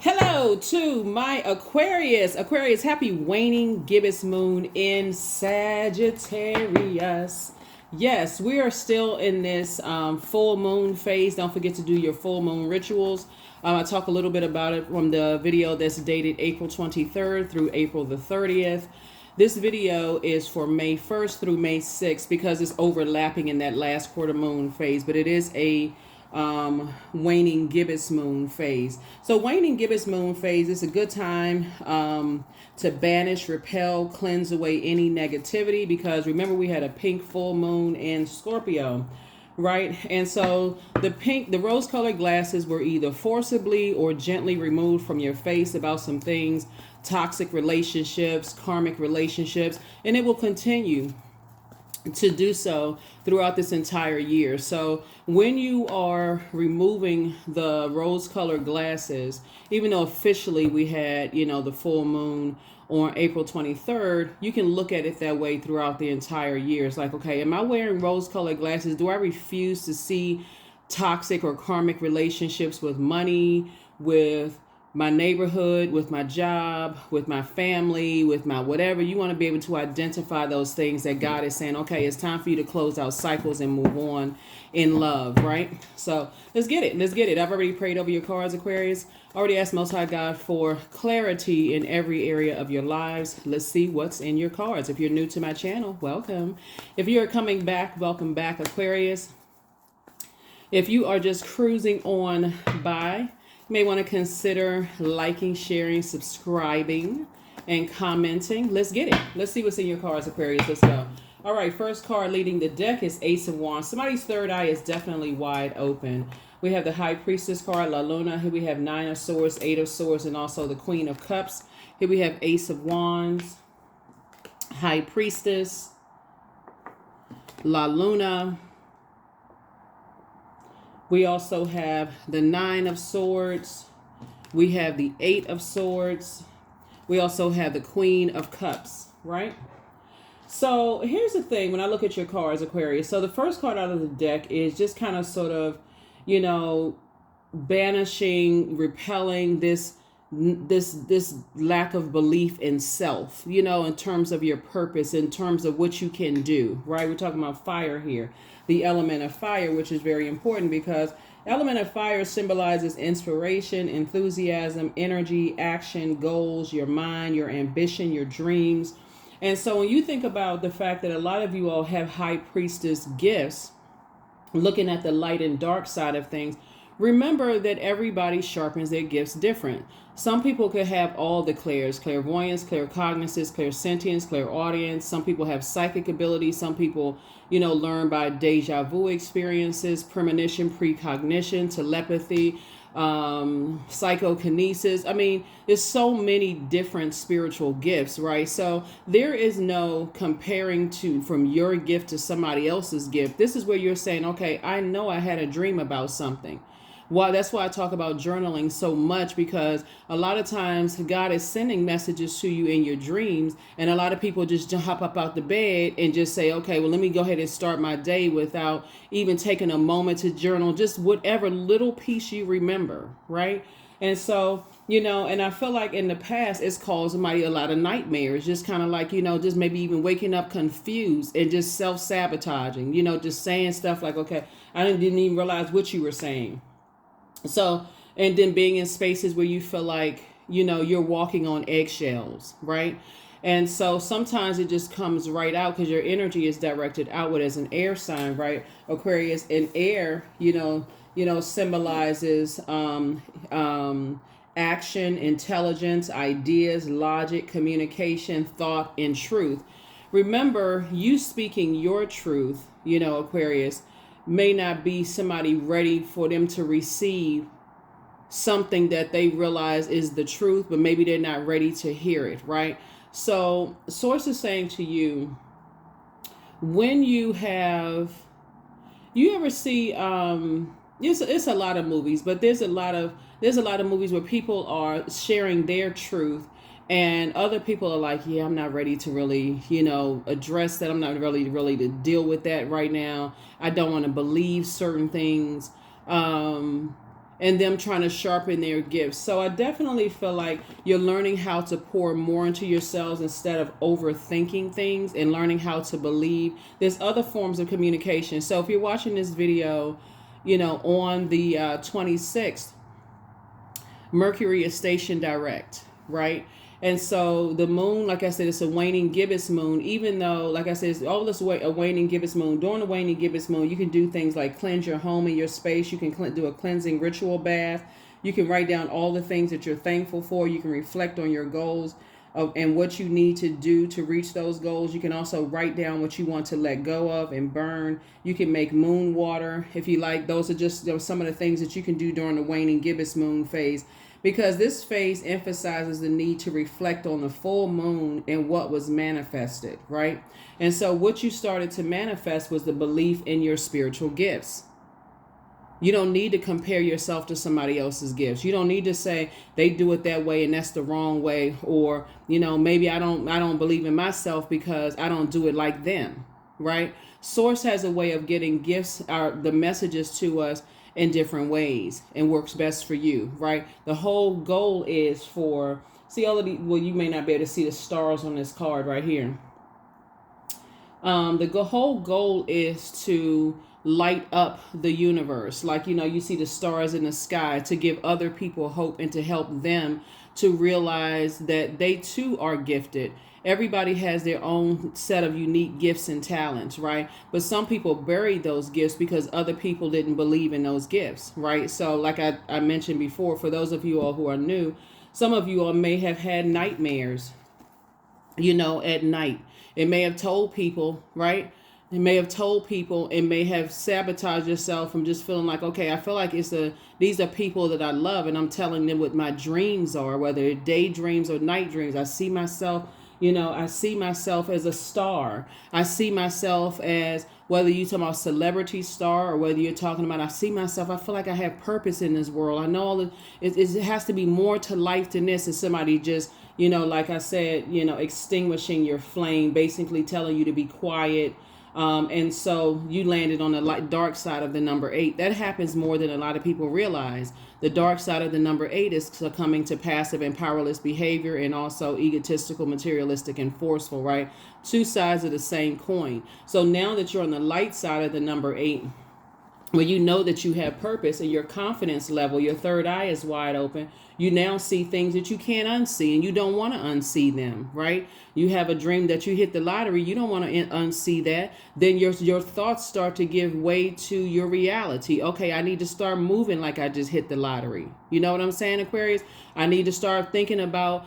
Hello to my Aquarius. Aquarius, happy waning gibbous moon in Sagittarius. Yes, we are still in this full moon phase. Don't forget to do your full moon rituals. I talk a little bit about it from the video that's dated April 23rd through April the 30th. This video is for May 1st through May 6th because it's overlapping in that last quarter moon phase, but it is a waning gibbous moon phase. So waning gibbous moon phase is a good time to banish, repel, cleanse away any negativity, because remember we had a pink full moon in Scorpio, right? And so the rose colored glasses were either forcibly or gently removed from your face about some things, toxic relationships, karmic relationships, and it will continue to do so throughout this entire year. So when you are removing the rose colored glasses, even though officially we had, the full moon on April 23rd, you can look at it that way throughout the entire year. It's like, okay, am I wearing rose colored glasses? Do I refuse to see toxic or karmic relationships with money, with my neighborhood, with my job, with my family, with my whatever? You want to be able to identify those things that God is saying, okay, it's time for you to close out cycles and move on in love, right? So let's get it. Let's get it. I've already prayed over your cards, Aquarius. Already asked Most High God for clarity in every area of your lives. Let's see what's in your cards. If you're new to my channel, welcome. If you're coming back, welcome back, Aquarius. If you are just cruising on by, you may want to consider liking, sharing, subscribing, and commenting. Let's get it. Let's see what's in your cards, Aquarius. Let's go. All right, first card leading the deck is Ace of Wands. Somebody's third eye is definitely wide open. We have the High Priestess card, La Luna. Here we have Nine of Swords, Eight of Swords, and also the Queen of Cups. Here we have Ace of Wands, High Priestess, La Luna. We also have the Nine of Swords. We have the Eight of Swords. We also have the Queen of Cups, right? So here's the thing when I look at your cards, Aquarius. So the first card out of the deck is just kind of sort of, banishing, repelling this lack of belief in self, in terms of your purpose, in terms of what you can do, right? We're talking about fire here, the element of fire, which is very important because element of fire symbolizes inspiration, enthusiasm, energy, action, goals, your mind, your ambition, your dreams. And so when you think about the fact that a lot of you all have High Priestess gifts, looking at the light and dark side of things, remember that everybody sharpens their gifts different. Some people could have all the clairs, clairvoyance, claircognizance, clairsentience, clairaudience. Some people have psychic ability. Some people, learn by deja vu experiences, premonition, precognition, telepathy, psychokinesis. I mean, there's so many different spiritual gifts, right? So there is no comparing from your gift to somebody else's gift. This is where you're saying, okay, I know I had a dream about something. Well, that's why I talk about journaling so much, because a lot of times God is sending messages to you in your dreams, and a lot of people just hop up out the bed and just say, okay, well, let me go ahead and start my day without even taking a moment to journal, just whatever little piece you remember, right? And so, and I feel like in the past, it's caused somebody a lot of nightmares, just kind of like, just maybe even waking up confused and just self-sabotaging, just saying stuff like, okay, I didn't even realize what you were saying. So, and then being in spaces where you feel like, you're walking on eggshells, right? And so sometimes it just comes right out because your energy is directed outward as an air sign, right? Aquarius, and air, symbolizes action, intelligence, ideas, logic, communication, thought, and truth. Remember, you speaking your truth, Aquarius, may not be somebody ready for them to receive something that they realize is the truth, but maybe they're not ready to hear it, right? So source is saying to you, when you ever see, it's a lot of movies, but there's a lot of movies where people are sharing their truth, and other people are like, yeah, I'm not ready to really, address that. I'm not really to deal with that right now. I don't want to believe certain things. and them trying to sharpen their gifts. So I definitely feel like you're learning how to pour more into yourselves instead of overthinking things, and learning how to believe. There's other forms of communication. So if you're watching this video, on the 26th, Mercury is stationed direct, right? And so the moon, like I said, it's a waning gibbous moon, even though, like I said, it's all this way a waning gibbous moon. During the waning gibbous moon, you can do things like cleanse your home and your space. You can do a cleansing ritual bath. You can write down all the things that you're thankful for. You can reflect on your goals and what you need to do to reach those goals. You can also write down what you want to let go of and burn. You can make moon water if you like. Those are just some of the things that you can do during the waning gibbous moon phase, because this phase emphasizes the need to reflect on the full moon and what was manifested, right? And so what you started to manifest was the belief in your spiritual gifts. You don't need to compare yourself to somebody else's gifts. You don't need to say they do it that way and that's the wrong way, or maybe I don't believe in myself because I don't do it like them, right? Source has a way of getting gifts, the messages to us in different ways, and works best for you, right? The whole goal is for, you may not be able to see the stars on this card right here. The whole goal is to light up the universe. Like, you see the stars in the sky, to give other people hope and to help them to realize that they too are gifted. Everybody has their own set of unique gifts and talents, right? But some people buried those gifts because other people didn't believe in those gifts, right? So like I mentioned before, for those of you all who are new, some of you all may have had nightmares, at night. It may have told people, right? It may have told people and may have sabotaged yourself from just feeling like, okay, I feel like these are people that I love, and I'm telling them what my dreams are, whether it's daydreams or night dreams. I see myself as a star. I see myself as, whether you're talking about celebrity star or whether you're talking about, I feel like I have purpose in this world. I know it has to be more to life than this. Is somebody just, like I said, extinguishing your flame, basically telling you to be quiet. And so you landed on the dark side of the number 8. That happens more than a lot of people realize. The dark side of the number 8 is succumbing to passive and powerless behavior, and also egotistical, materialistic, and forceful, right? Two sides of the same coin. So now that you're on the light side of the number 8, where you know that you have purpose and your confidence level, your third eye is wide open, you now see things that you can't unsee, and you don't want to unsee them, right? You have a dream that you hit the lottery, you don't want to unsee that. Then your thoughts start to give way to your reality. Okay, I need to start moving like I just hit the lottery. You know what I'm saying, Aquarius? I need to start thinking about,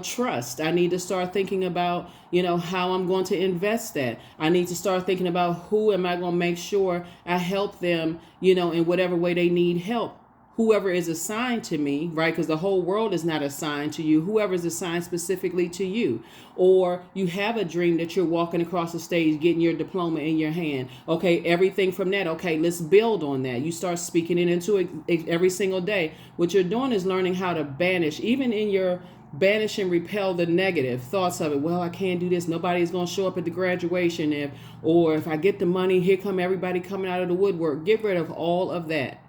trust. I need to start thinking about, how I'm going to invest that. I need to start thinking about who am I going to make sure I help them, in whatever way they need help. Whoever is assigned to me, right? Because the whole world is not assigned to you. Whoever is assigned specifically to you. Or you have a dream that you're walking across the stage, getting your diploma in your hand. Okay, everything from that. Okay, let's build on that. You start speaking it into it every single day. What you're doing is learning how to banish, even in your banish and repel the negative thoughts of it. Well, I can't do this. Nobody's going to show up at the graduation. Or if I get the money, here come everybody coming out of the woodwork. Get rid of all of that.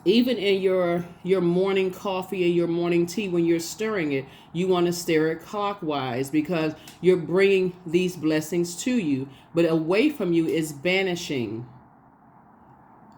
Even in your morning coffee and your morning tea, when you're stirring it, you want to stir it clockwise, because you're bringing these blessings to you. But away from you is banishing.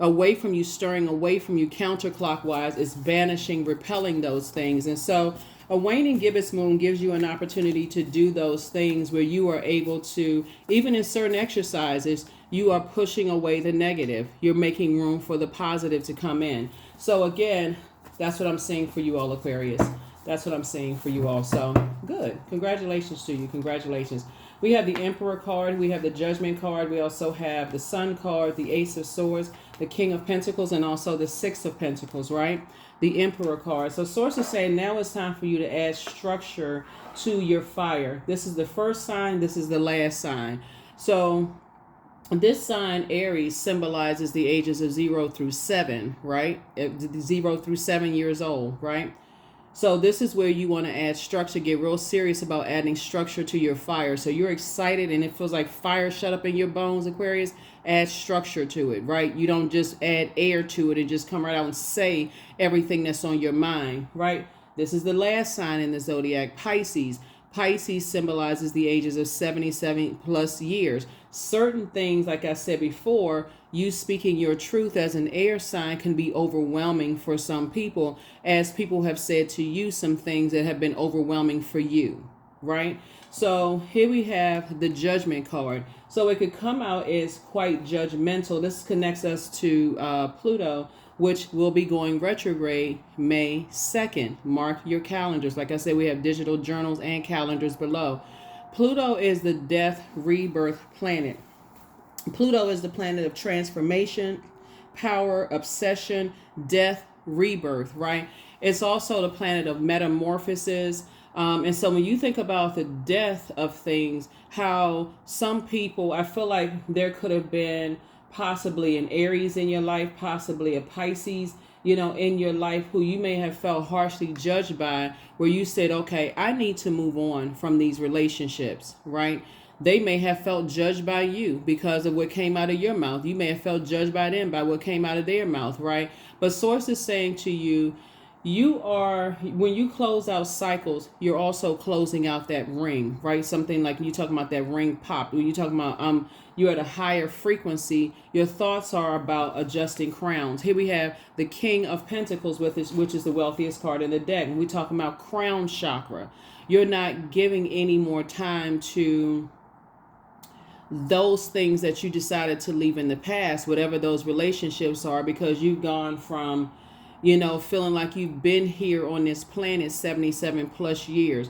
Away from you, stirring away from you counterclockwise is banishing, repelling those things. And so a waning gibbous moon gives you an opportunity to do those things where you are able to, even in certain exercises, you are pushing away the negative. You're making room for the positive to come in. So again, that's what I'm saying for you all, Aquarius. That's what I'm saying for you all. So good. Congratulations to you. Congratulations. We have the Emperor card. We have the Judgment card. We also have the Sun card, the Ace of Swords, the King of Pentacles, and also the Six of Pentacles, right? The Emperor card. So Source is saying now it's time for you to add structure to your fire. This is the first sign. This is the last sign. So this sign, Aries, symbolizes the ages of 0 through 7, right? 0 through 7 years old, right? So this is where you want to add structure, get real serious about adding structure to your fire. So you're excited and it feels like fire shut up in your bones, Aquarius. Add structure to it, right? You don't just add air to it and just come right out and say everything that's on your mind, right? This is the last sign in the zodiac, Pisces. Pisces symbolizes the ages of 77 plus years. Certain things, like I said before, you speaking your truth as an air sign can be overwhelming for some people, as people have said to you some things that have been overwhelming for you, right? So here we have the Judgment card. So it could come out as quite judgmental. This connects us to Pluto, which will be going retrograde May 2nd. Mark your calendars. Like I said, we have digital journals and calendars below. Pluto is the death rebirth planet. Pluto is the planet of transformation, power, obsession, death, rebirth, right? It's also the planet of metamorphosis. And so when you think about the death of things, how some people, I feel like there could have been possibly an Aries in your life, possibly a Pisces, in your life, who you may have felt harshly judged by, where you said, okay, I need to move on from these relationships, right? They may have felt judged by you because of what came out of your mouth. You may have felt judged by them by what came out of their mouth, right? But Source is saying to you, when you close out cycles, you're also closing out that ring, right? Something like you talking about that ring pop. When you talking about you're at a higher frequency, your thoughts are about adjusting crowns. Here we have the King of Pentacles, which is the wealthiest card in the deck. And we're talking about crown chakra. You're not giving any more time to those things that you decided to leave in the past, whatever those relationships are, because you've gone from feeling like you've been here on this planet 77 plus years.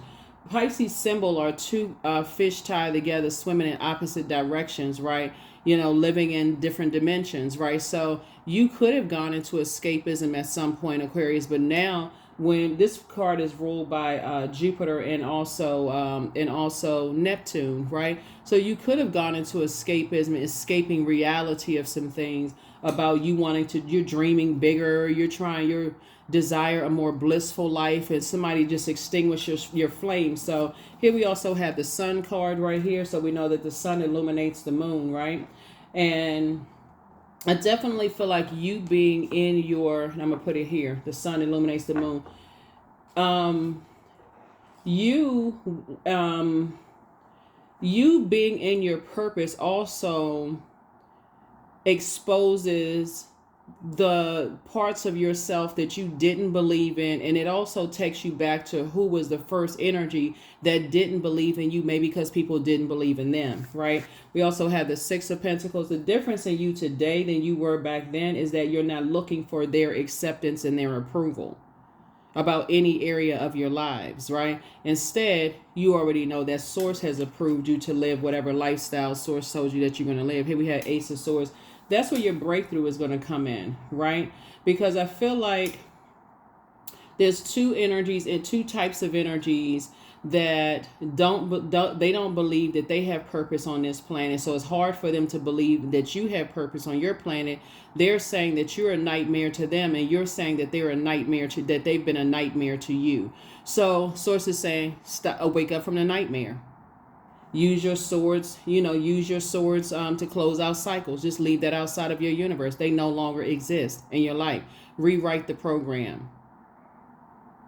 Pisces symbol are two fish tied together, swimming in opposite directions, right? Living in different dimensions, right? So you could have gone into escapism at some point, Aquarius, but now when this card is ruled by Jupiter and also Neptune, right? So you could have gone into escapism, escaping reality of some things about you're dreaming bigger, you desire a more blissful life, and somebody just extinguishes your flame. So here we also have the Sun card right here. So we know that the sun illuminates the moon, right? And I definitely feel like you being in I'm going to put it here. The sun illuminates the moon. You being in your purpose also exposes the parts of yourself that you didn't believe in, and it also takes you back to who was the first energy that didn't believe in you, maybe because people didn't believe in them, right? We also have the Six of Pentacles. The difference in you today than you were back then is that you're not looking for their acceptance and their approval about any area of your lives, right? Instead, you already know that Source has approved you to live whatever lifestyle Source told you that you're going to live. Here we have Ace of Swords. That's where your breakthrough is going to come in, right? Because I feel like there's two energies and two types of energies that don't believe that they have purpose on this planet. So it's hard for them to believe that you have purpose on your planet. They're saying that you're a nightmare to them, and you're saying that they're a nightmare that they've been a nightmare to you. So Source is saying, wake up from the nightmare. Use your swords, to close out cycles. Just leave that outside of your universe. They no longer exist in your life. Rewrite the program.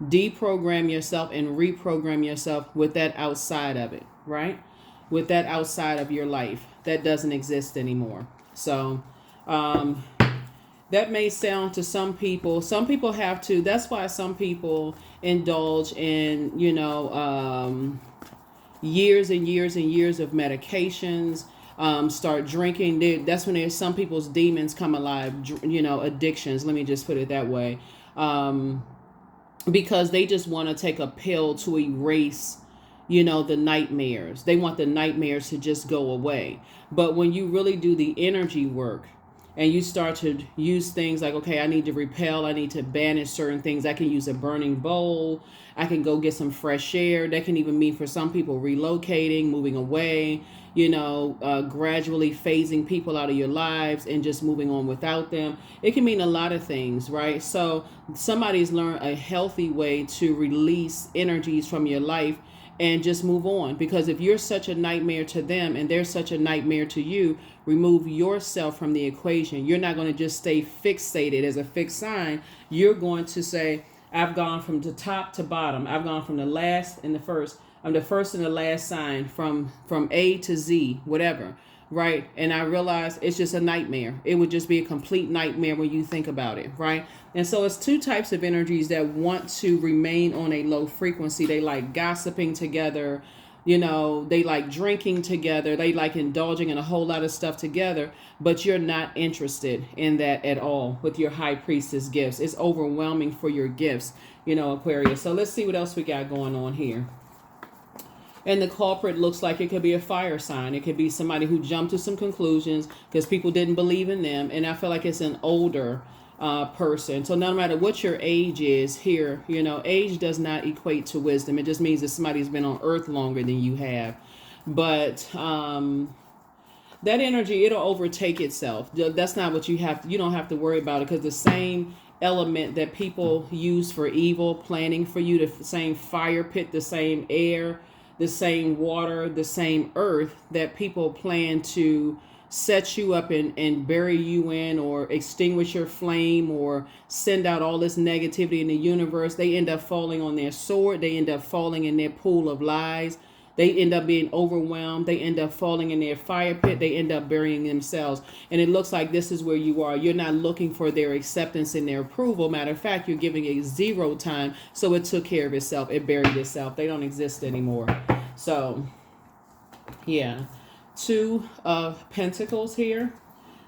Deprogram yourself and reprogram yourself with that outside of it, right? With that outside of your life that doesn't exist anymore. So that may sound to some people have to, that's why some people indulge in, years and years and years of medications, start drinking. That's when some people's demons come alive, addictions. Let me just put it that way. Because they just want to take a pill to erase, the nightmares. They want the nightmares to just go away. But when you really do the energy work, and you start to use things like, okay, I need to repel, I need to banish certain things. I can use a burning bowl, I can go get some fresh air. That can even mean for some people relocating, moving away, gradually phasing people out of your lives and just moving on without them. It can mean a lot of things, right? So somebody's learned a healthy way to release energies from your life and just move on. Because if you're such a nightmare to them and they're such a nightmare to you, remove yourself from the equation. You're not going to just stay fixated as a fixed sign. You're going to say, I've gone from the top to bottom. I've gone from the last and the first. I'm the first and the last sign from A to Z, whatever, right? And I realized it's just a nightmare. It would just be a complete nightmare when you think about it, right? And so it's two types of energies that want to remain on a low frequency. They like gossiping together. They like drinking together. They like indulging in a whole lot of stuff together, but you're not interested in that at all with your high priestess gifts. It's overwhelming for your gifts, Aquarius. So let's see what else we got going on here. And the culprit looks like it could be a fire sign. It could be somebody who jumped to some conclusions because people didn't believe in them. And I feel like it's an older person. So no matter what your age is here, age does not equate to wisdom. It just means that somebody's been on earth longer than you have. But that energy, it'll overtake itself. That's not what you don't have to worry about it, because the same element that people use for evil, planning for you, the same fire pit, the same air, the same water, the same earth that people plan to set you up and bury you in, or extinguish your flame, or send out all this negativity in the universe, they end up falling on their sword. They end up falling in their pool of lies. They end up being overwhelmed. They end up falling in their fire pit. They end up burying themselves. And it looks like this is where you are. You're not looking for their acceptance and their approval. Matter of fact, you're giving it 0 time. So it took care of itself. It buried itself. They don't exist anymore. So, yeah. 2 of Pentacles here.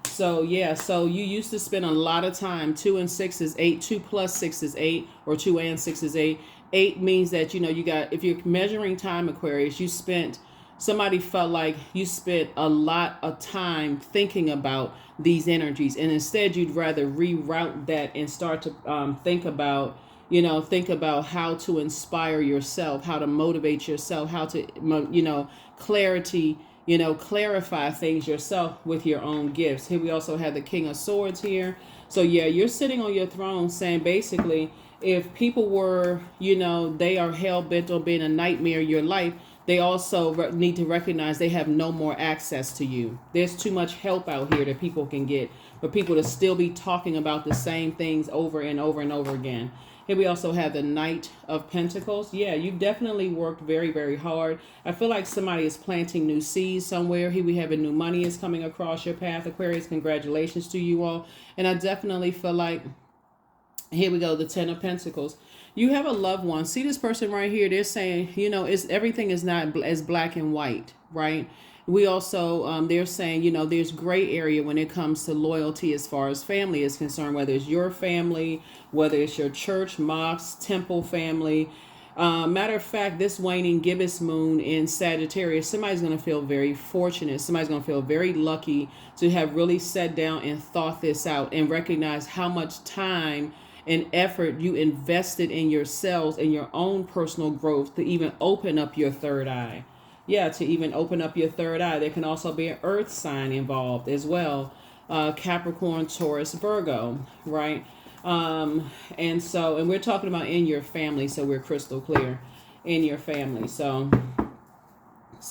So so you used to spend a lot of time. 2 and 6 is 8. 2 plus 6 is 8, or 2 and 6 is 8. 8 means that you got, if you're measuring time, Aquarius, somebody felt like you spent a lot of time thinking about these energies, and instead you'd rather reroute that and start to think about how to inspire yourself, how to motivate yourself, how to clarify things yourself with your own gifts. Here we also have the King of Swords here. So yeah, you're sitting on your throne saying, basically, if people were, they are hell-bent on being a nightmare in your life, they also need to recognize they have no more access to you. There's too much help out here that people can get, for people to still be talking about the same things over and over and over again. Here we also have the Knight of Pentacles. Yeah, you've definitely worked very, very hard. I feel like somebody is planting new seeds somewhere. Here we have a new money is coming across your path, Aquarius. Congratulations to you all. And I definitely feel like, here we go, the 10 of Pentacles. You have a loved one. See this person right here? They're saying, everything is not as black and white, right? We also, they're saying, there's gray area when it comes to loyalty as far as family is concerned, whether it's your family, whether it's your church, mosque, temple family. Matter of fact, this waning gibbous moon in Sagittarius, somebody's going to feel very fortunate. Somebody's going to feel very lucky to have really sat down and thought this out and recognize how much time and effort you invested in yourselves and your own personal growth to even open up your third eye. Yeah, to even open up your third eye. There can also be an earth sign involved as well. Capricorn, Taurus, Virgo, right? And we're talking about in your family, so we're crystal clear in your family. So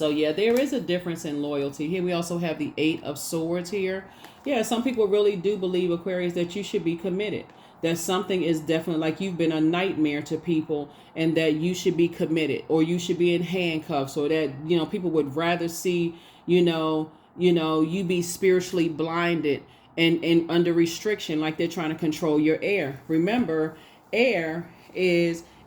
yeah, there is a difference in loyalty. Here we also have the 8 of Swords here. Yeah, some people really do believe, Aquarius, that you should be committed. That something is definitely, like, you've been a nightmare to people, and that you should be committed, or you should be in handcuffs, or that, people would rather see, you be spiritually blinded and under restriction, like they're trying to control your air. Remember, air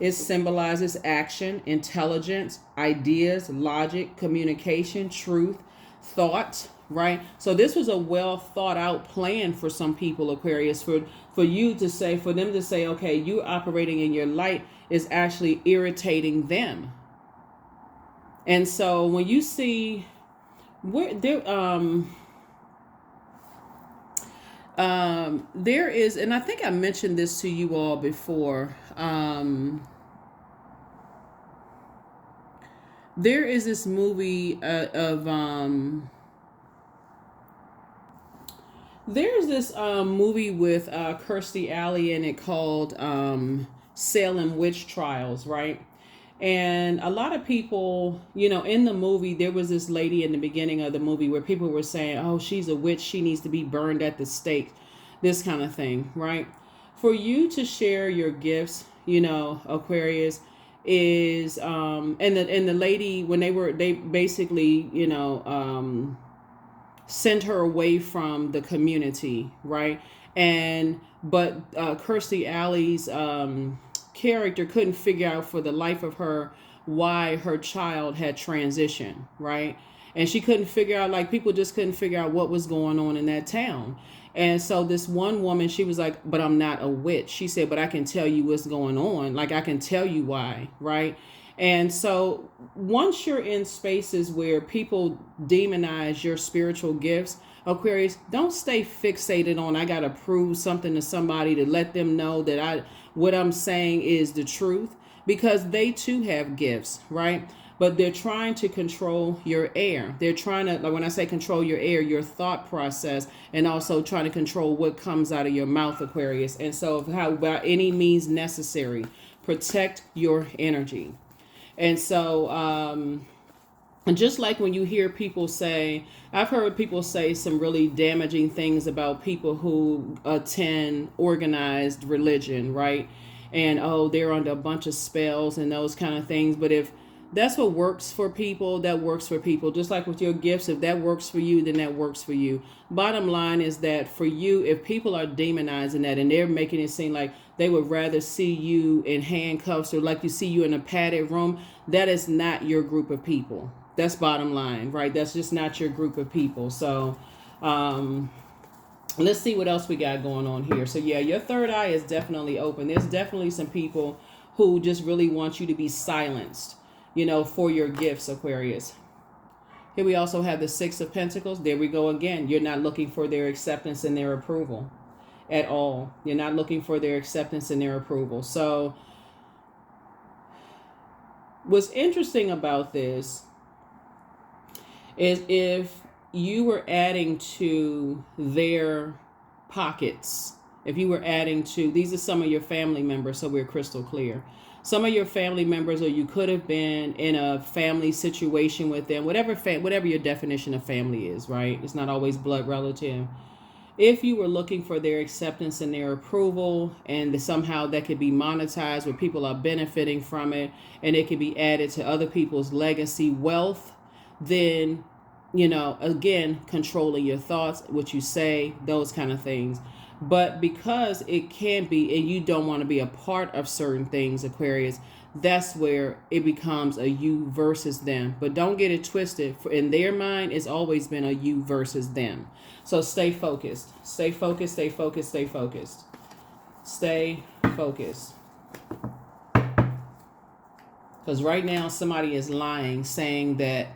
symbolizes action, intelligence, ideas, logic, communication, truth, thought, right? So this was a well thought out plan for some people, Aquarius, for them to say, okay, you operating in your light is actually irritating them. And so when you see where there, There is, and I think I mentioned this to you all before. There is this movie of there's this movie with Kirstie Alley in it called Salem Witch Trials, right? And a lot of people, in the movie, there was this lady in the beginning of the movie where people were saying, oh, she's a witch. She needs to be burned at the stake, this kind of thing, right? For you to share your gifts, Aquarius, is and the lady, when they basically, sent her away from the community, right? But Kirstie Alley's character couldn't figure out for the life of her why her child had transitioned, right? And she couldn't figure out, like, people just couldn't figure out what was going on in that town. And so this one woman, she was like, but I'm not a witch. She said, but I can tell you what's going on. Like, I can tell you why, right? And so once you're in spaces where people demonize your spiritual gifts, Aquarius, don't stay fixated on, I got to prove something to somebody to let them know that what I'm saying is the truth, because they too have gifts, right? But they're trying to control your air. They're trying to, like when I say control your air, your thought process, and also trying to control what comes out of your mouth, Aquarius. And so by any means necessary, protect your energy. And so, just like when you hear people say, I've heard people say some really damaging things about people who attend organized religion, right? And, oh, they're under a bunch of spells and those kind of things. But if that's what works for people, that works for people. Just like with your gifts, if that works for you, then that works for you. Bottom line is that for you, if people are demonizing that and they're making it seem like they would rather see you in handcuffs or like you see you in a padded room, that is not your group of people. That's bottom line, right? That's just not your group of people. So let's see what else we got going on here. So yeah, your third eye is definitely open. There's definitely some people who just really want you to be silenced, for your gifts, Aquarius. Here we also have the Six of Pentacles. There we go again. You're not looking for their acceptance and their approval at all. You're not looking for their acceptance and their approval. So what's interesting about this is if you were adding to their pockets, if you were adding to, these are some of your family members, so we're crystal clear. Some of your family members, or you could have been in a family situation with them, whatever your definition of family is, right? It's not always blood relative. If you were looking for their acceptance and their approval, and somehow that could be monetized where people are benefiting from it, and it could be added to other people's legacy wealth, then, again, controlling your thoughts, what you say, those kind of things. But because it can be, and you don't want to be a part of certain things, Aquarius, that's where it becomes a you versus them. But don't get it twisted. In their mind, it's always been a you versus them. So stay focused. Stay focused, stay focused, stay focused. Stay focused. Because right now, somebody is lying, saying that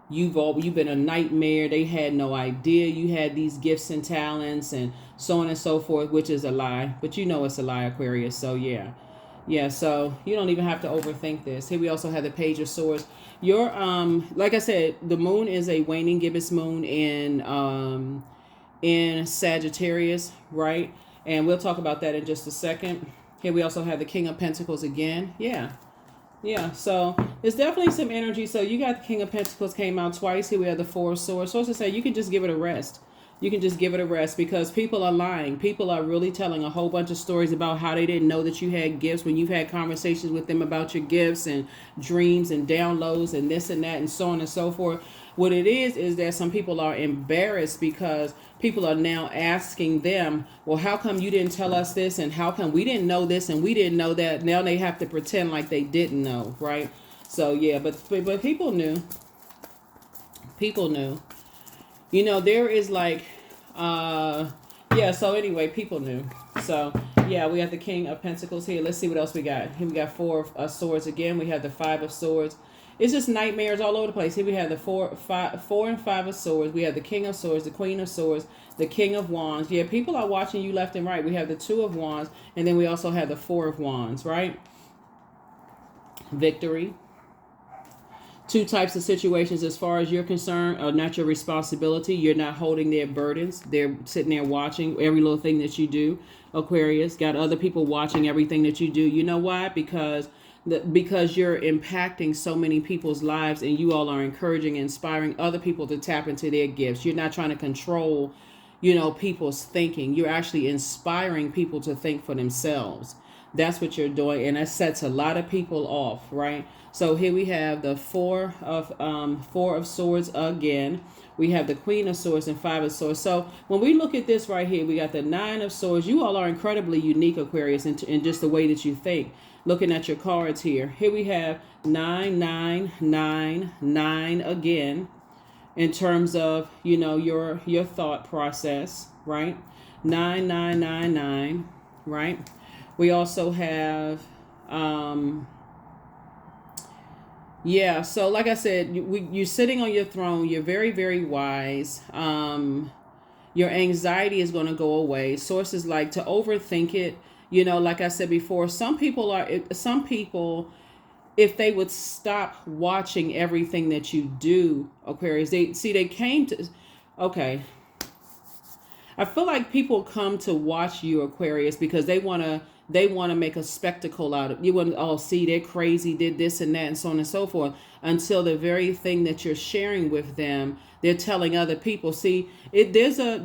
you've been a nightmare. They had no idea you had these gifts and talents and so on and so forth, which is a lie. But it's a lie, Aquarius. So yeah. So you don't even have to overthink this. Here we also have the Page of Swords. Your like I said, the moon is a waning gibbous moon in Sagittarius, right? And we'll talk about that in just a second. Here we also have the King of Pentacles again. Yeah, so there's definitely some energy. So you got the King of Pentacles came out twice. Here we have the Four of Swords. So as I say, you can just give it a rest. You can just give it a rest because people are lying. People are really telling a whole bunch of stories about how they didn't know that you had gifts when you've had conversations with them about your gifts and dreams and downloads and this and that and so on and so forth. What it is that some people are embarrassed because people are now asking them, well, how come you didn't tell us this? And how come we didn't know this and we didn't know that? Now they have to pretend like they didn't know, right? So, yeah, but people knew. People knew. There is like, so anyway, people knew. So, yeah, we have the King of Pentacles here. Let's see what else we got. Here we got Four of Swords again. We have the Five of Swords. It's just nightmares all over the place. Here we have the four and five of swords. We have the king of swords, the queen of swords, the king of wands. Yeah, people are watching you left and right. We have the two of wands, and then we also have the four of wands, right? Victory. Two types of situations as far as you're concerned are not your responsibility. You're not holding their burdens. They're sitting there watching every little thing that you do. Aquarius, got other people watching everything that you do. You know why? Because you're impacting so many people's lives, and you all are encouraging and inspiring other people to tap into their gifts. You're not trying to control, people's thinking. You're actually inspiring people to think for themselves. That's what you're doing, and that sets a lot of people off, right? So here we have the four of swords again. We have the queen of swords and five of swords. So when we look at this right here, we got the nine of swords. You all are incredibly unique, Aquarius, in just the way that you think. Looking at your cards here. Here we have 9 again, in terms of, your thought process, right? 9, right? We also have, so like I said, you're sitting on your throne. You're very, very wise. Your anxiety is going to go away. Sources like to overthink it. Like I said before, some people, if they would stop watching everything that you do, Aquarius, they came to, okay. I feel like people come to watch you, Aquarius, because they want to make a spectacle out of you. See, they're crazy, did this and that, and so on and so forth, until the very thing that you're sharing with them, they're telling other people. See, there's a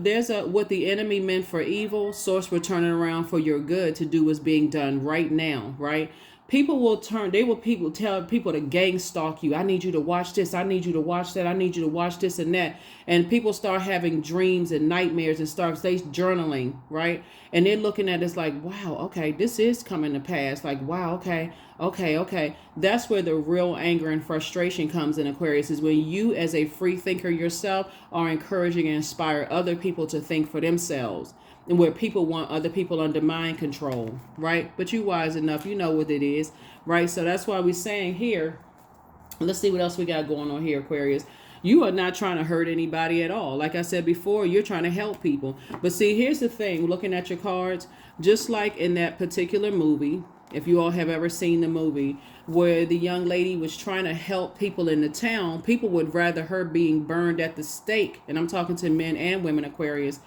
what the enemy meant for evil, source will turn it around for your good to do what's being done right now, right? People tell people to gang stalk you. I need you to watch this. I need you to watch that. I need you to watch this and that. And people start having dreams and nightmares and start journaling, right? And they're looking at it like, wow, okay, this is coming to pass. Like, wow, okay. That's where the real anger and frustration comes in, Aquarius, is when you as a free thinker yourself are encouraging and inspire other people to think for themselves. And where people want other people under mind control, right? But you wise enough, you know what it is, right? So that's why we're saying here, let's see what else we got going on here, Aquarius. You are not trying to hurt anybody at all. Like I said before, you're trying to help people. But see, here's the thing, looking at your cards, just like in that particular movie, if you all have ever seen the movie, where the young lady was trying to help people in the town, people would rather her being burned at the stake. And I'm talking to men and women, Aquarius.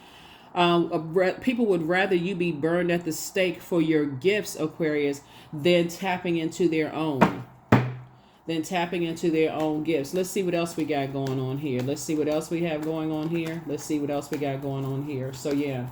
People would rather you be burned at the stake for your gifts, Aquarius, than tapping into their own. Gifts. Let's see what else we got going on here. Let's see what else we have going on here. So yeah.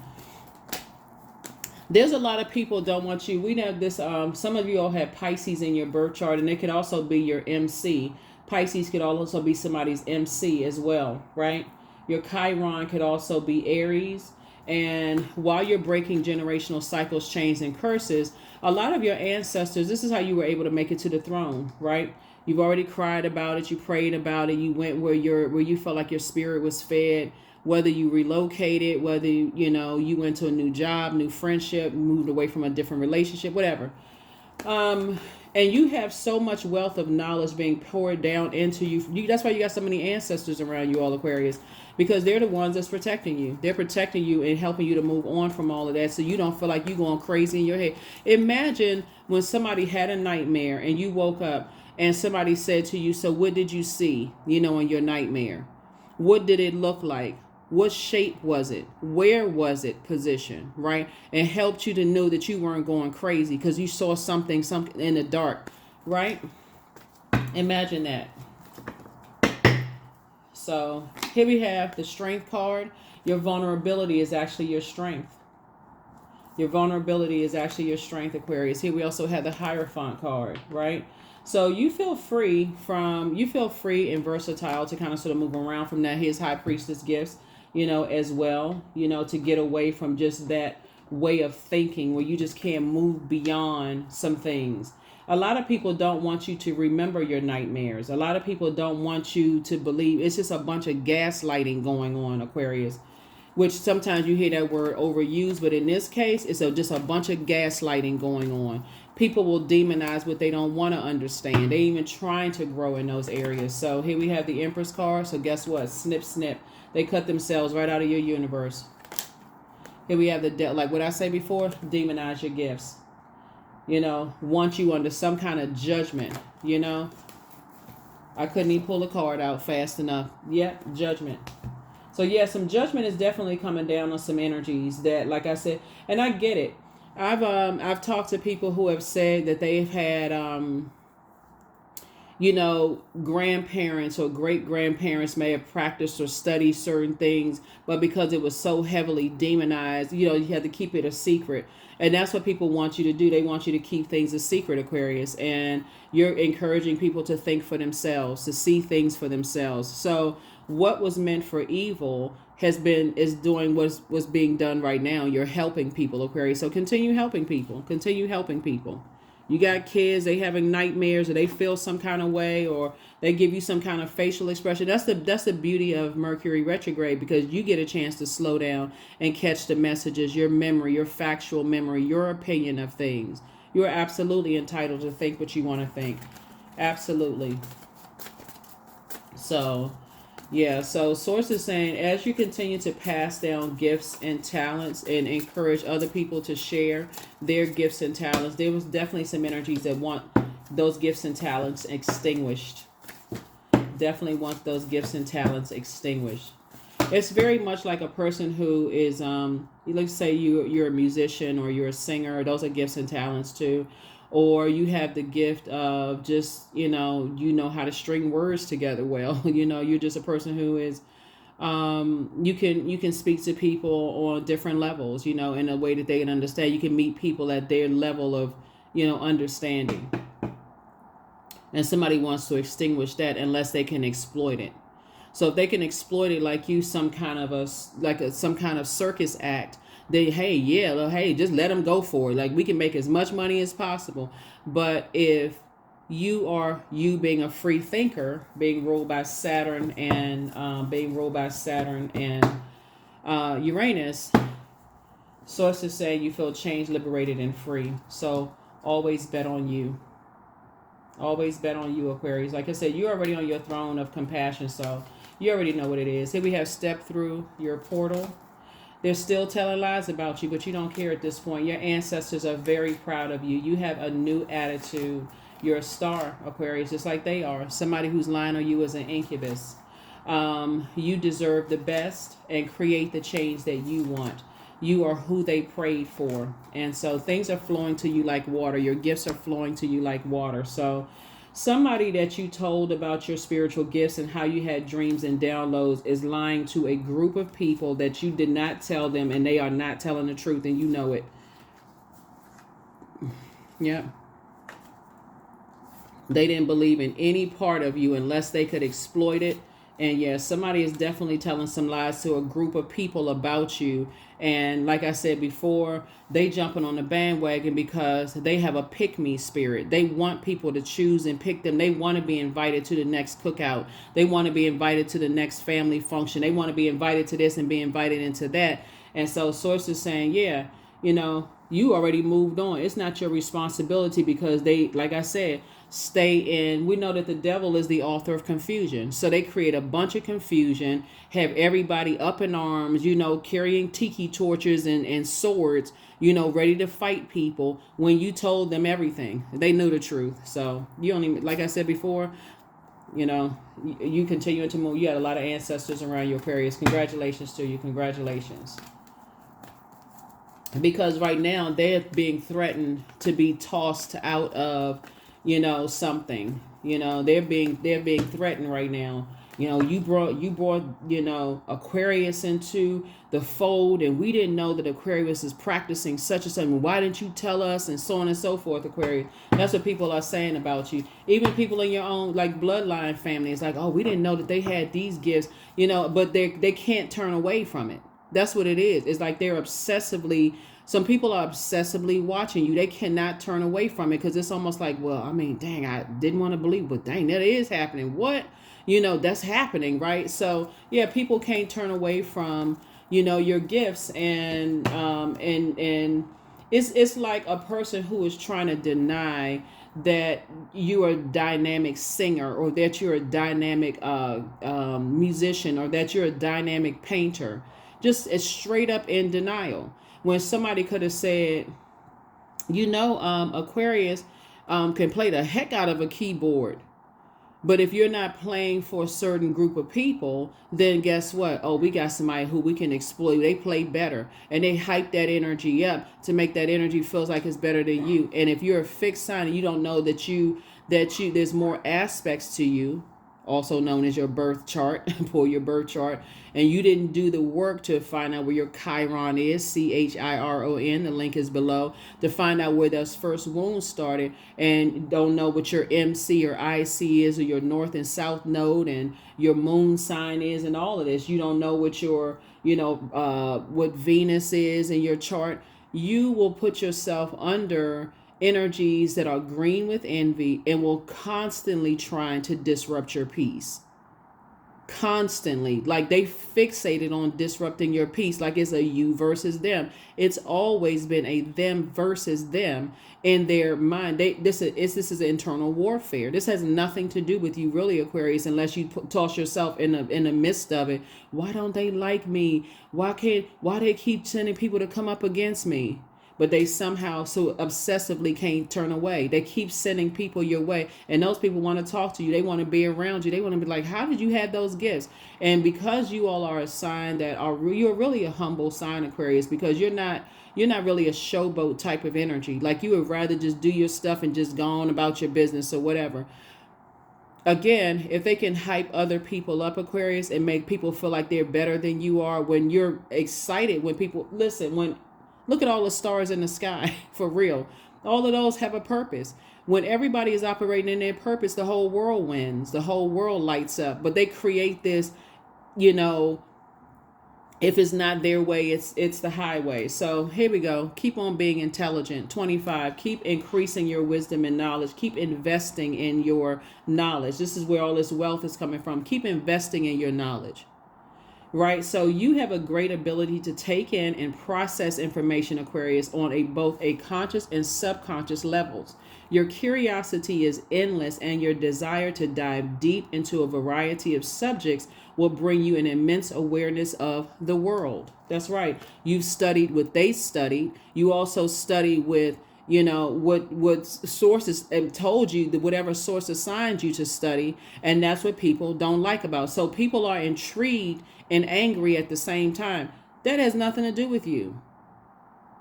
There's a lot of people don't want you. We have this, some of you all have Pisces in your birth chart, and it could also be your MC. Pisces could also be somebody's MC as well, right? Your Chiron could also be Aries. And while you're breaking generational cycles, chains, and curses, a lot of your ancestors, this is how you were able to make it to the throne, right? You've already cried about it. You prayed about it. You went where you felt like your spirit was fed, whether you relocated, whether, you went to a new job, new friendship, moved away from a different relationship, whatever. And you have so much wealth of knowledge being poured down into you. That's why you got so many ancestors around you, all Aquarius, because they're the ones that's protecting you. They're protecting you and helping you to move on from all of that, so you don't feel like you're going crazy in your head. Imagine when somebody had a nightmare and you woke up and somebody said to you, so what did you see, in your nightmare? What did it look like? What shape was it? Where was it positioned, right? And helped you to know that you weren't going crazy because you saw something in the dark, right? Imagine that. So here we have the Strength card. Your vulnerability is actually your strength. Aquarius. Here we also have the Hierophant card, right? So you feel free and versatile to kind of sort of move around from that. His High Priestess gifts, as well, to get away from just that way of thinking where you just can't move beyond some things. A lot of people don't want you to remember your nightmares. A lot of people don't want you to believe. It's just a bunch of gaslighting going on, Aquarius, which sometimes you hear that word overused, but in this case, it's just a bunch of gaslighting going on. people will demonize what they don't want to understand. They even trying to grow in those areas. So here we have the Empress card. So guess what? Snip, snip. They cut themselves right out of your universe. Here we have the, like what I say before, demonize your gifts. Want you under some kind of judgment, I couldn't even pull a card out fast enough. Yep, judgment. So yeah, some judgment is definitely coming down on some energies that, like I said, and I get it. I've talked to people who have said that they've had grandparents or great grandparents may have practiced or studied certain things, but because it was so heavily demonized, you had to keep it a secret. And that's what people want you to do. They want you to keep things a secret, Aquarius. And you're encouraging people to think for themselves, to see things for themselves. So what was meant for evil is doing what's being done right now. You're helping people, Aquarius. So continue helping people. Continue helping people. You got kids, they having nightmares, or they feel some kind of way, or they give you some kind of facial expression. That's the beauty of Mercury retrograde, because you get a chance to slow down and catch the messages, your memory, your factual memory, your opinion of things. You are absolutely entitled to think what you want to think. Absolutely. So, yeah, so Source is saying, as you continue to pass down gifts and talents and encourage other people to share their gifts and talents, there was definitely some energies that want those gifts and talents extinguished. Definitely want those gifts and talents extinguished. It's very much like a person who is, let's say you're a musician or you're a singer. Those are gifts and talents too. Or you have the gift of just, you know how to string words together well. You're just a person who is, you can speak to people on different levels, in a way that they can understand. You can meet people at their level of, understanding. And somebody wants to extinguish that unless they can exploit it. So if they can exploit it like you, some kind of some kind of circus act, they, hey, just let them go for it. Like, we can make as much money as possible. But if you being a free thinker, being ruled by Saturn and Uranus, sources say you feel changed, liberated, and free. So always bet on you. Always bet on you, Aquarius. Like I said, you're already on your throne of compassion, so you already know what it is. Here we have step through your portal. They're still telling lies about you, but you don't care at this point. Your ancestors are very proud of you. You have a new attitude. You're a star, Aquarius, just like they are. Somebody who's lying on you is an incubus. You deserve the best and create the change that you want. You are who they prayed for. And so things are flowing to you like water. Your gifts are flowing to you like water. So somebody that you told about your spiritual gifts and how you had dreams and downloads is lying to a group of people that you did not tell them, and they are not telling the truth, and you know it. Yeah. They didn't believe in any part of you unless they could exploit it. And yeah, somebody is definitely telling some lies to a group of people about you. And like I said before, they jumping on the bandwagon because they have a pick-me spirit. They want people to choose and pick them. They want to be invited to the next cookout. They want to be invited to the next family function. They want to be invited to this and be invited into that. And so Source is saying, yeah, you already moved on. It's not your responsibility, because they, like I said, stay in. We know that the devil is the author of confusion. So they create a bunch of confusion, have everybody up in arms, carrying tiki torches and swords, ready to fight people when you told them everything. They knew the truth. So you only, like I said before, you continue to move. You had a lot of ancestors around your Aquarius. Congratulations to you. Congratulations. Because right now they're being threatened to be tossed out of, something. They're being threatened right now. You brought Aquarius into the fold, and we didn't know that Aquarius is practicing such and such. Why didn't you tell us? And so on and so forth, Aquarius. That's what people are saying about you. Even people in your own bloodline family. It's like, oh, we didn't know that they had these gifts, but they can't turn away from it. That's what it is. It's like they're some people are obsessively watching you. They cannot turn away from it, because it's almost like, well, I mean, dang, I didn't want to believe, but dang, that is happening. What? That's happening, right? So, yeah, people can't turn away from, your gifts, and It's like a person who is trying to deny that you're a dynamic singer, or that you're a dynamic musician, or that you're a dynamic painter. Just as straight up in denial. When somebody could have said, Aquarius can play the heck out of a keyboard. But if you're not playing for a certain group of people, then guess what? Oh, we got somebody who we can exploit. They play better, and they hype that energy up to make that energy feels like it's better than you. And if you're a fixed sign and you don't know that there's more aspects to you, also known as your birth chart, pull your birth chart, and you didn't do the work to find out where your Chiron is, Chiron, the link is below, to find out where those first wounds started, and don't know what your MC or IC is, or your north and south node, and your moon sign is, and all of this. You don't know what your, what Venus is in your chart. You will put yourself under energies that are green with envy and will constantly trying to disrupt your peace. Constantly, like they fixated on disrupting your peace, like it's a you versus them. It's always been a them versus them in their mind. This is internal warfare. This has nothing to do with you, really, Aquarius, unless you toss yourself in the midst of it. Why don't they like me? Why they keep sending people to come up against me? But they somehow so obsessively can't turn away. They keep sending people your way, and those people want to talk to you. They want to be around you. They want to be like, how did you have those gifts? And because you all are a sign you're really a humble sign, Aquarius, because you're not really a showboat type of energy. Like, you would rather just do your stuff and just go on about your business or whatever. Again, if they can hype other people up, Aquarius, and make people feel like they're better than you are, when you're excited, when people listen, look at all the stars in the sky, for real. All of those have a purpose. When everybody is operating in their purpose, the whole world wins. The whole world lights up. But they create this, if it's not their way, it's the highway. So here we go. Keep on being intelligent. 25. Keep increasing your wisdom and knowledge. Keep investing in your knowledge. This is where all this wealth is coming from. Keep investing in your knowledge. Right, so you have a great ability to take in and process information, Aquarius, on both a conscious and subconscious levels. Your curiosity is endless, and your desire to dive deep into a variety of subjects will bring you an immense awareness of the world. That's right. You've studied what they studied. You also study with what sources told you, that whatever source assigned you to study, and that's what people don't like about. So people are intrigued and angry at the same time. That has nothing to do with you.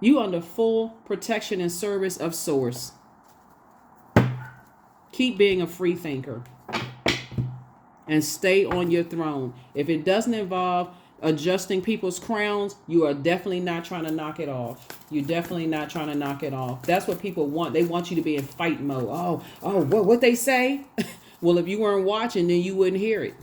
You under full protection and service of source. Keep being a free thinker and stay on your throne. If it doesn't involve adjusting people's crowns, you are definitely not trying to knock it off. You're definitely not trying to knock it off. That's what people want. They want you to be in fight mode. What they say? Well, if you weren't watching, then you wouldn't hear it.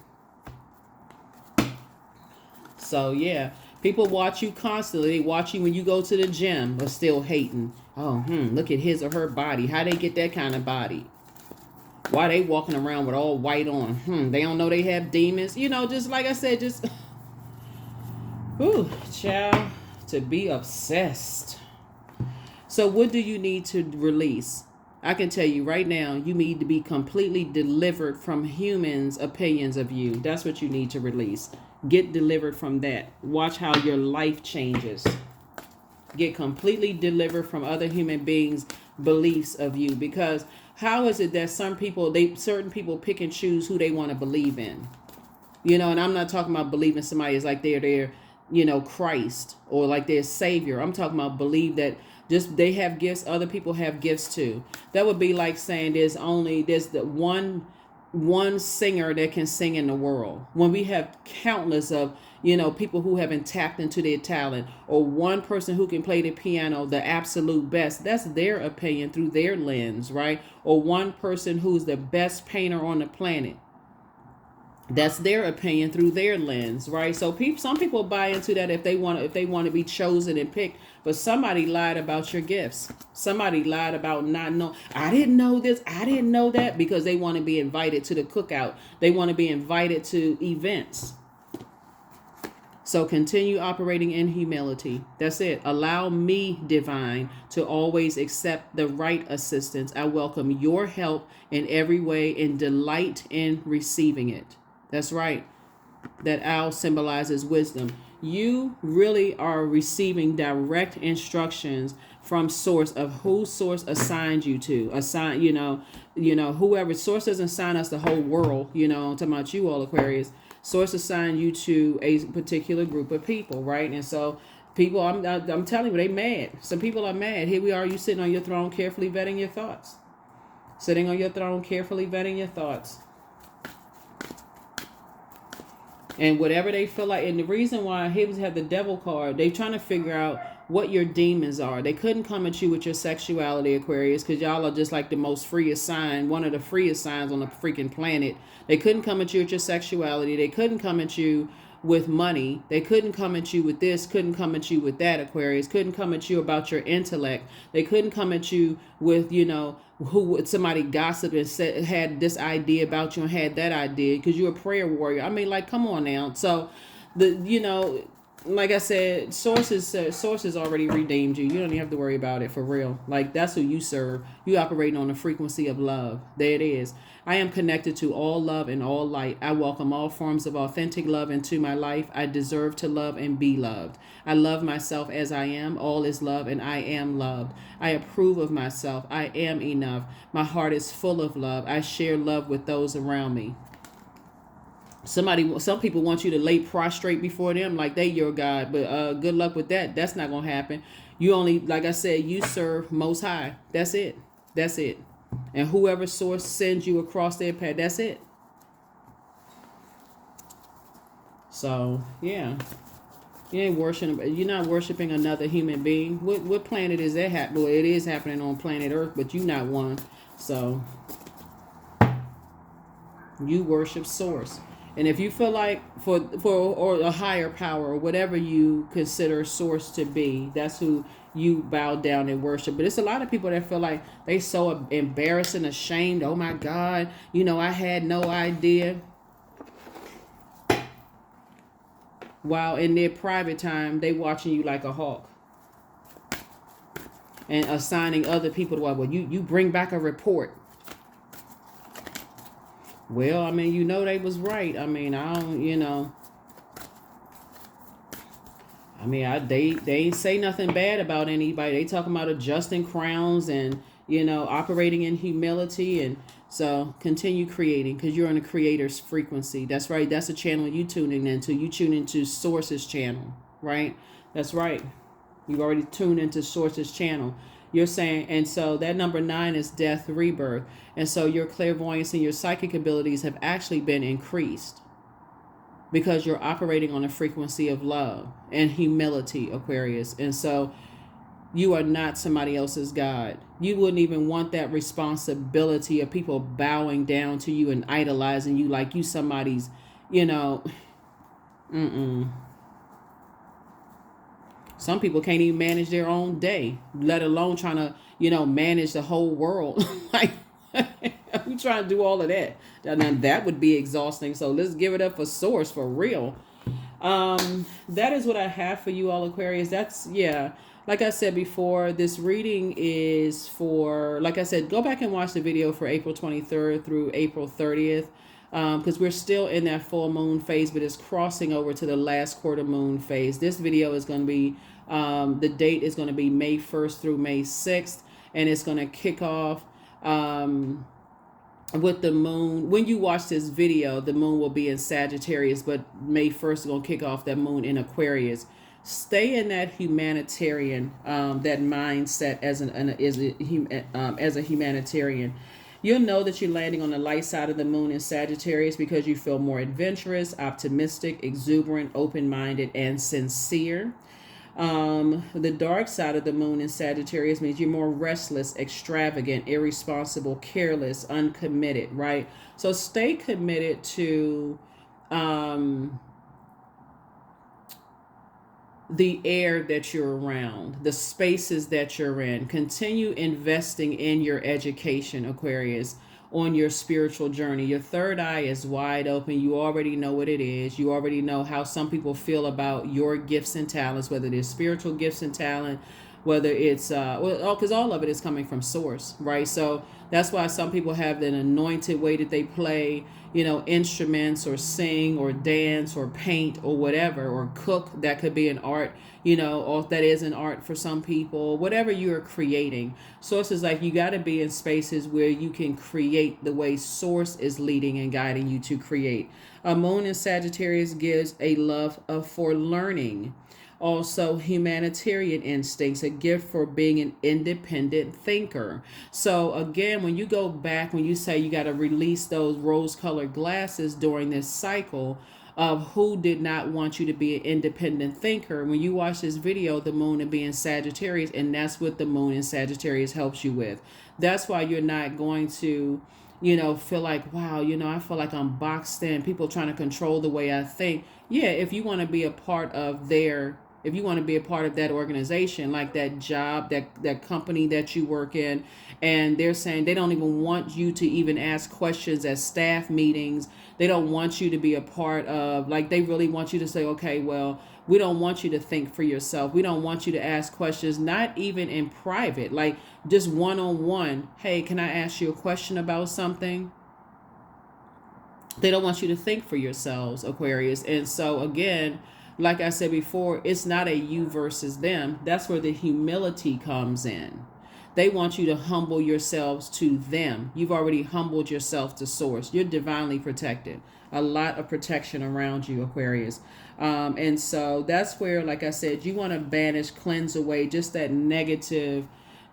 So yeah, people watch you constantly. They watch you when you go to the gym, but still hating. Look at his or her body. How they get that kind of body? Why they walking around with all white on? They don't know they have demons. Just like I said, just child, to be obsessed. So what do you need to release? I can tell you right now, you need to be completely delivered from humans' opinions of you. That's what you need to release. Get delivered from that. Watch how your life changes. Get completely delivered from other human beings' beliefs of you. Because how is it that certain people pick and choose who they want to believe in? And I'm not talking about believing somebody is like they're Christ, or like their savior. I'm talking about believe that just they have gifts, other people have gifts too. That would be like saying there's the one singer that can sing in the world, when we have countless of people who haven't tapped into their talent, or one person who can play the piano the absolute best. That's their opinion through their lens, right? Or one person who's the best painter on the planet. That's their opinion through their lens, right? So some people buy into that if they want to be chosen and picked. But somebody lied about your gifts. Somebody lied about not know. I didn't know this. I didn't know that, because they want to be invited to the cookout. They want to be invited to events. So continue operating in humility. That's it. Allow me, divine, to always accept the right assistance. I welcome your help in every way and delight in receiving it. That's right. That owl symbolizes wisdom. You really are receiving direct instructions from source of who source assigned you to. Whoever source doesn't assign us the whole world, I'm talking about you all, Aquarius. Source assigned you to a particular group of people, right? And so people, I'm telling you, they mad. Some people are mad. Here we are, you sitting on your throne carefully vetting your thoughts. Sitting on your throne carefully vetting your thoughts. And whatever they feel like, and the reason why here we have the devil card, they trying to figure out what your demons are. They couldn't come at you with your sexuality, Aquarius, because y'all are just like the most freest sign, one of the freest signs on the freaking planet. They couldn't come at you with your sexuality. They couldn't come at you with money. They couldn't come at you with this, couldn't come at you with that, Aquarius. Couldn't come at you about your intellect. They couldn't come at you with, who somebody gossiped and said had this idea about you and had that idea because you're a prayer warrior. I mean, like, come on now. So like I said, sources already redeemed you. You don't even have to worry about it, for real. Like, that's who you serve. You operating on the frequency of love. There it is. I am connected to all love and all light. I welcome all forms of authentic love into my life. I deserve to love and be loved. I love myself as I am. All is love and I am loved. I approve of myself. I am enough. My heart is full of love. I share love with those around me. Some people want you to lay prostrate before them like they your God, but good luck with that. That's not gonna happen. You only, like I said, you serve Most High. That's it. That's it. And whoever source sends you across their path, that's it. So yeah, you're not worshiping another human being. What planet is that happening? Well, it is happening on planet Earth, but you're not one. So you worship source. And if you feel like for or a higher power or whatever you consider source to be, that's who you bow down and worship. But it's a lot of people that feel like they so embarrassed and ashamed. Oh my God, I had no idea. While in their private time, they watching you like a hawk. And assigning other people to, well, you bring back a report. Well, I mean, they was right. I mean, I don't, they ain't say nothing bad about anybody. They talking about adjusting crowns and, operating in humility. And so continue creating because you're on the creator's frequency. That's right. That's a channel you tuning into. You tune into Source's channel, right? That's right. You've already tuned into Source's channel. You're saying, and so that number 9 is death, rebirth. And so your clairvoyance and your psychic abilities have actually been increased because you're operating on a frequency of love and humility, Aquarius. And so you are not somebody else's God. You wouldn't even want that responsibility of people bowing down to you and idolizing you like you somebody's, Some people can't even manage their own day, let alone trying to, manage the whole world. Like, we trying to do all of that. Now, that would be exhausting. So let's give it up for Source, for real. That is what I have for you all, Aquarius. Like I said before, this reading is for, like I said, go back and watch the video for April 23rd through April 30th. Because we're still in that full moon phase, but it's crossing over to the last quarter moon phase. This video is going to be, the date is going to be May 1st through May 6th, and it's going to kick off with the moon. When you watch this video, the moon will be in Sagittarius, but May 1st is going to kick off that moon in Aquarius. Stay in that humanitarian, that mindset as a humanitarian. You'll know that you're landing on the light side of the moon in Sagittarius because you feel more adventurous, optimistic, exuberant, open-minded, and sincere. The dark side of the moon in Sagittarius means you're more restless, extravagant, irresponsible, careless, uncommitted, right? So stay committed to the air that you're around, the spaces that you're in. Continue investing in your education, Aquarius. on your spiritual journey. Your third eye is wide open. You already know what it is. You already know how some people feel about your gifts and talents, whether they're spiritual gifts and talent, whether it's because all of it is coming from source, right? So that's why some people have an anointed way that they play, instruments, or sing, or dance, or paint, or whatever, or cook. That could be an art, or that is an art for some people. Whatever you're creating, source is like, you got to be in spaces where you can create the way source is leading and guiding you to create. A moon in Sagittarius gives a love for learning. Also, humanitarian instincts, a gift for being an independent thinker. So again, when you go back, when you say you got to release those rose-colored glasses during this cycle of who did not want you to be an independent thinker, when you watch this video, the moon and being Sagittarius, and that's what the moon in Sagittarius helps you with. That's why you're not going to feel like, wow, I feel like I'm boxed in, people trying to control the way I think. Yeah, if you want to be a part of if you want to be a part of that organization, like that job, that company that you work in, and they're saying they don't even want you to even ask questions at staff meetings. They don't want you to be a part of, like, they really want you to say, okay, well, we don't want you to think for yourself. We don't want you to ask questions, not even in private, like just one-on-one. Hey, can I ask you a question about something? They don't want you to think for yourselves, Aquarius. And so again, like I said before, it's not a you versus them. That's where the humility comes in. They want you to humble yourselves to them. You've already humbled yourself to source. You're divinely protected. A lot of protection around you, Aquarius. And so that's where, like I said, you want to banish, cleanse away just that negative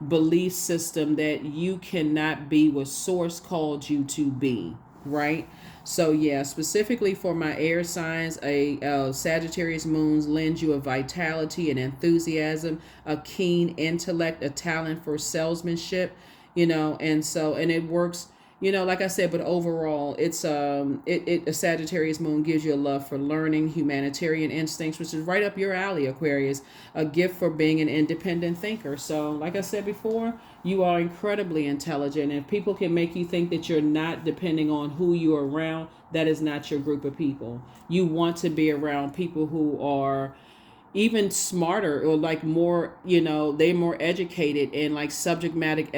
belief system that you cannot be what source called you to be, right? So yeah, specifically for my air signs, a Sagittarius moons lends you a vitality and enthusiasm, a keen intellect, a talent for salesmanship, and it works, like I said, but overall it's a Sagittarius moon gives you a love for learning, humanitarian instincts, which is right up your alley, Aquarius, a gift for being an independent thinker. So like I said before, you are incredibly intelligent. And if people can make you think that you're not, depending on who you're around, that is not your group of people. You want to be around people who are even smarter, or like more, they're more educated, and like subject matter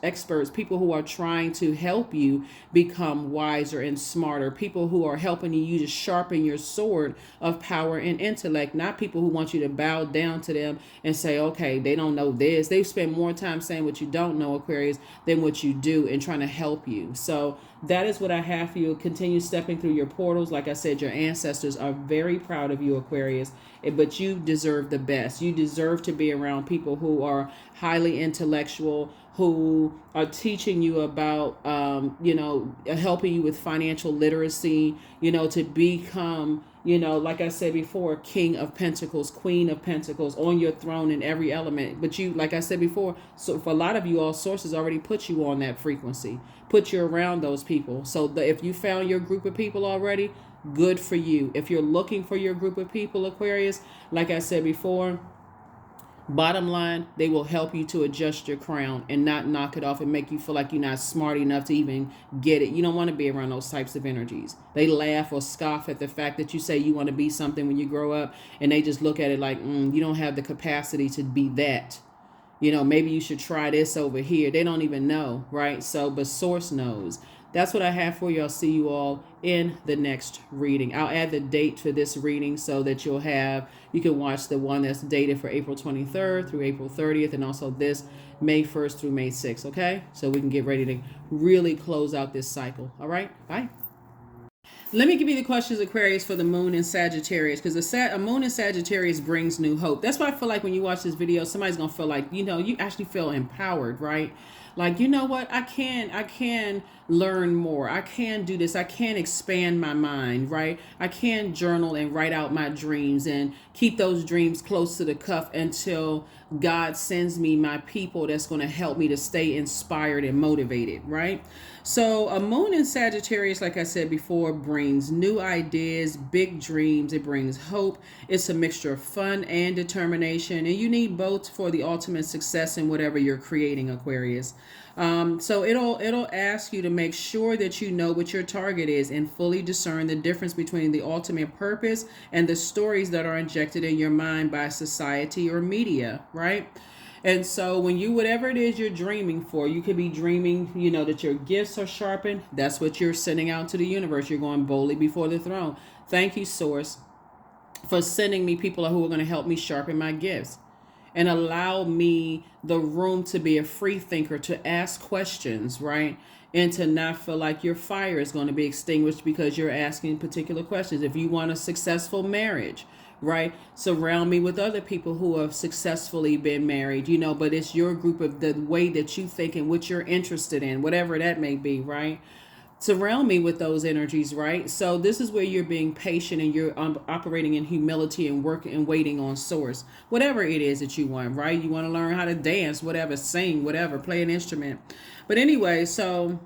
experts, people who are trying to help you become wiser and smarter, people who are helping you to sharpen your sword of power and intellect, not people who want you to bow down to them and say, okay, they don't know this. They spend more time saying what you don't know, Aquarius, than what you do, and trying to help you. So that is what I have for you. Continue stepping through your portals. Like I said, your ancestors are very proud of you, Aquarius, but you deserve the best. You deserve to be around people who are highly intellectual, who are teaching you about, helping you with financial literacy, to become, like I said before, King of Pentacles, Queen of Pentacles, on your throne in every element. But you, like I said before, so for a lot of you, all sources already put you on that frequency, put you around those people. So if you found your group of people already, good for you. If you're looking for your group of people, Aquarius, like I said before, bottom line, they will help you to adjust your crown and not knock it off and make you feel like you're not smart enough to even get it. You don't want to be around those types of energies. They laugh or scoff at the fact that you say you want to be something when you grow up, and they just look at it like, you don't have the capacity to be that. Maybe you should try this over here. They don't even know, right? So, but source knows. That's what I have for you. I'll see you all in the next reading. I'll add the date for this reading so that you can watch the one that's dated for April 23rd through April 30th, and also this May 1st through May 6th, okay? So we can get ready to really close out this cycle. All right? Bye. Let me give you the questions, Aquarius, for the moon in Sagittarius, because a moon in Sagittarius brings new hope. That's why I feel like when you watch this video, somebody's going to feel like, you actually feel empowered, right? Like, you know what? I can learn more. I can do this. I can expand my mind, right? I can journal and write out my dreams and keep those dreams close to the cuff until God sends me my people that's going to help me to stay inspired and motivated, right? So a moon in Sagittarius, like I said before, brings new ideas, big dreams. It brings hope. It's a mixture of fun and determination, and you need both for the ultimate success in whatever you're creating, Aquarius. So it'll ask you to make sure that you know what your target is and fully discern the difference between the ultimate purpose and the stories that are injected in your mind by society or media, right? And so when you, whatever it is you're dreaming for, you could be dreaming, that your gifts are sharpened. That's what you're sending out to the universe. You're going boldly before the throne. Thank you, Source, for sending me people who are going to help me sharpen my gifts and allow me the room to be a free thinker, to ask questions, right? And to not feel like your fire is going to be extinguished because you're asking particular questions. If you want a successful marriage, right? Surround me with other people who have successfully been married, but it's your group of the way that you think and what you're interested in, whatever that may be, right? Surround me with those energies, right? So this is where you're being patient and you're operating in humility and working and waiting on source, whatever it is that you want, right? You want to learn how to dance, whatever, sing, whatever, play an instrument. But anyway, so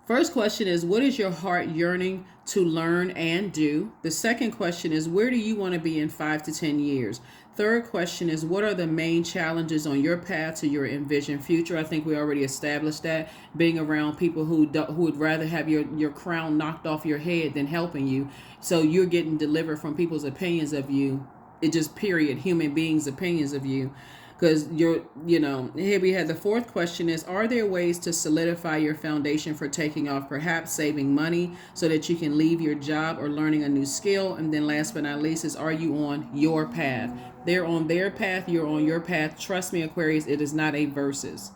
first question is, what is your heart yearning to learn and do? The second question is, where do you want to be in 5 to 10 years? Third question is, what are the main challenges on your path to your envisioned future? I think we already established that, being around people who would rather have your crown knocked off your head than helping you. So you're getting delivered from people's opinions of you. It just, period, human beings' opinions of you. Because here we had the fourth question is, are there ways to solidify your foundation for taking off, perhaps saving money so that you can leave your job or learning a new skill? And then last but not least is, are you on your path? They're on their path, you're on your path. Trust me, Aquarius, it is not a versus.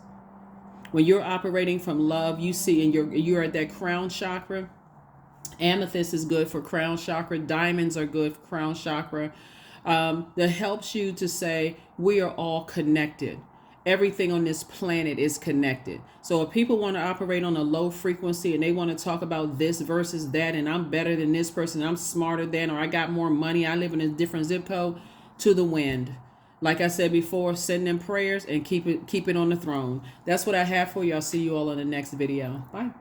When you're operating from love, you see, and you're at that crown chakra. Amethyst is good for crown chakra. Diamonds are good for crown chakra. That helps you to say, we are all connected. Everything on this planet is connected. So if people want to operate on a low frequency and they want to talk about this versus that, and I'm better than this person, I'm smarter than, or I got more money, I live in a different zip code, to the wind. Like I said before, send them prayers and keep it on the throne. That's what I have for you. I'll see you all in the next video. Bye.